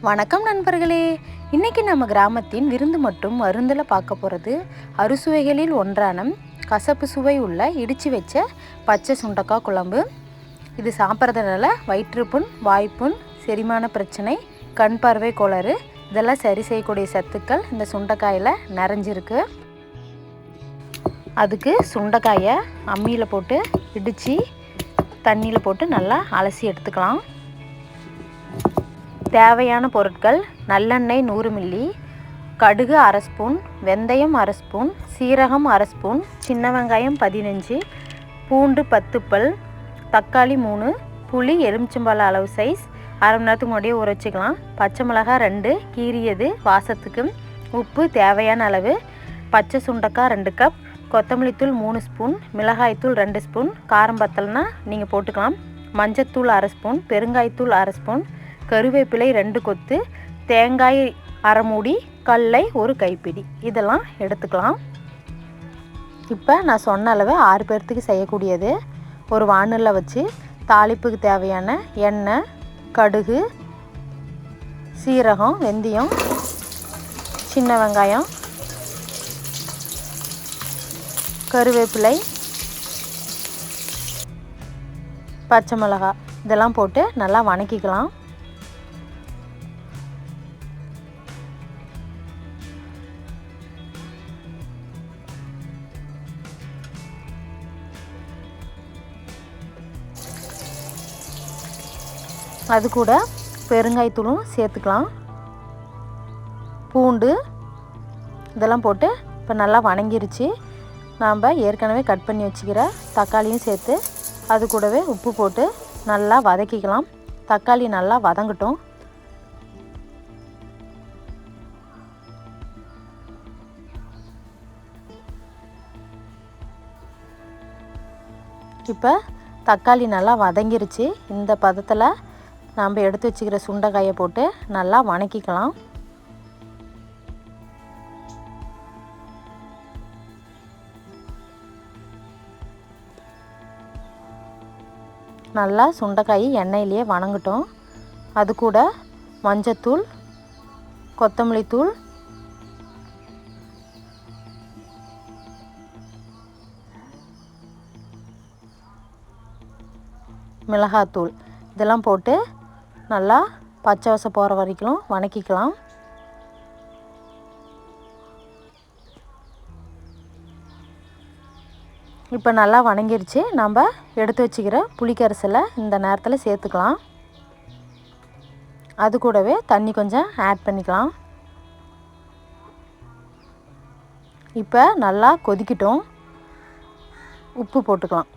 வணக்கம் நண்பர்களே. இன்றைக்கி நம்ம கிராமத்தின் விருந்து மற்றும் மருந்தில் பார்க்க போகிறது அறுசுவைகளில் ஒன்றான கசப்பு சுவை உள்ள இடித்து வச்ச பச்சை சுண்டக்காய் குழம்பு. இது சாப்பிட்றதுனால வயிற்றுப்புண், வாய்ப்புண், செரிமான பிரச்சனை, கண் பார்வை கோளாறு இதெல்லாம் சரி செய்யக்கூடிய சத்துக்கள் இந்த சுண்டைக்காயில் நிறைஞ்சிருக்கு. அதுக்கு சுண்டைக்காயை அம்மியில் போட்டு இடித்து தண்ணியில் போட்டு நல்லா அலசி எடுத்துக்கலாம். தேவையான பொருட்கள்: நல்லெண்ணெய் 100 மில்லி, கடுகு அரை ஸ்பூன், வெந்தயம் அரை ஸ்பூன், சீரகம் அரை ஸ்பூன், சின்ன வெங்காயம் 15, பூண்டு 10 பல், தக்காளி 3, புளி எலுமிச்சம்பழ அளவு சைஸ் அரை மணி நேரத்துக்கு முன்னாடியே ஊற வச்சுக்கலாம். பச்சை மிளகாய் 2 கீரியது வாசத்துக்கு, உப்பு தேவையான அளவு, பச்சை சுண்டக்காய் 2 கப், கொத்தமல்லி தூள் 3 ஸ்பூன், மிளகாய்த்தூள் 2 ஸ்பூன், காரம் பத்தலைனா நீங்கள் போட்டுக்கலாம், மஞ்சத்தூள் அரை ஸ்பூன், பெருங்காயத்தூள் அரை ஸ்பூன், கருவேப்பிலை 2 கொத்து, தேங்காய் அரை மூடி, கடலை 1 கைப்பிடி இதெல்லாம் எடுத்துக்கலாம். இப்போ நான் சொன்ன அளவு 6 பேர்த்துக்கு செய்யக்கூடியது. ஒரு வாணலில் வச்சு தாளிப்புக்கு தேவையான எண்ணெய், கடுகு, சீரகம், வெந்தயம், சின்ன வெங்காயம், கருவேப்பிலை, பச்சை மிளகாய் இதெல்லாம் போட்டு நல்லா வணக்கிக்கலாம். அது கூட பெருங்காயத்தூளும் சேர்த்துக்கலாம். பூண்டு இதெல்லாம் போட்டு இப்போ நல்லா வணங்கிருச்சு. நாம் ஏற்கனவே கட் பண்ணி வச்சுக்கிற தக்காளியும் சேர்த்து அது கூடவே உப்பு போட்டு நல்லா வதக்கிக்கலாம். தக்காளி நல்லா வதங்கட்டும். இப்போ தக்காளி நல்லா வதங்கிருச்சு. இந்த பதத்தில் நாம் எடுத்து வச்சுக்கிற சுண்டைக்காயை போட்டு நல்லா வணக்கிக்கலாம். நல்லா சுண்டைக்காய் எண்ணெயிலேயே வணங்கட்டும். அது கூட மஞ்சத்தூள், கொத்தமல்லி தூள், மிளகாத்தூள் இதெல்லாம் போட்டு நல்லா பச்சை வாசம் போகிற வரைக்கும் வணக்கிக்கலாம். இப்போ நல்லா வணங்கிருச்சு. நம்ம எடுத்து வச்சுக்கிற புளிக்கரைசலை இந்த நேரத்தில் சேர்த்துக்கலாம். அது கூடவே தண்ணி கொஞ்சம் ஆட் பண்ணிக்கலாம். இப்போ நல்லா கொதிக்கட்டும். உப்பு போட்டுக்கலாம்.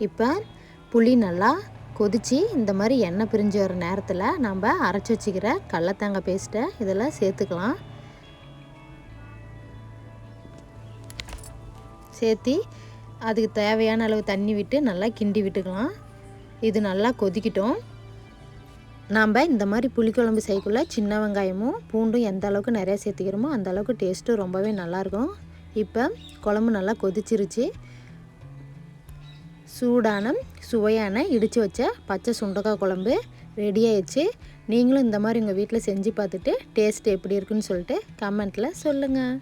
இப்போ புளி நல்லா கொதித்து இந்த மாதிரி எண்ணெய் பிரிஞ்சு வர நேரத்தில் நம்ம அரைச்சி வச்சுக்கிற கடலத்தேங்காய் பேஸ்ட்டை இதில் சேர்த்துக்கலாம். சேர்த்து அதுக்கு தேவையான அளவு தண்ணி விட்டு நல்லா கிண்டி விட்டுக்கலாம். இது நல்லா கொதிக்கட்டும். நாம் இந்த மாதிரி புளிக்குழம்பு செய்யக்குள்ள சின்ன வெங்காயமும் பூண்டும் எந்த அளவுக்கு நிறையா சேர்த்துக்கிறோமோ அந்த அளவுக்கு டேஸ்ட்டு ரொம்பவே நல்லாயிருக்கும். இப்போ குழம்பு நல்லா கொதிச்சிருச்சு. சூடான சுவையான இடித்து வச்ச பச்சை சுண்டக்காய் குழம்பு ரெடி ஆயிடுச்சு. நீங்களும் இந்த மாதிரி உங்கள் வீட்டில் செஞ்சு பார்த்துட்டு டேஸ்ட் எப்படி இருக்குன்னு சொல்லிட்டு கமெண்ட்டில் சொல்லுங்கள்.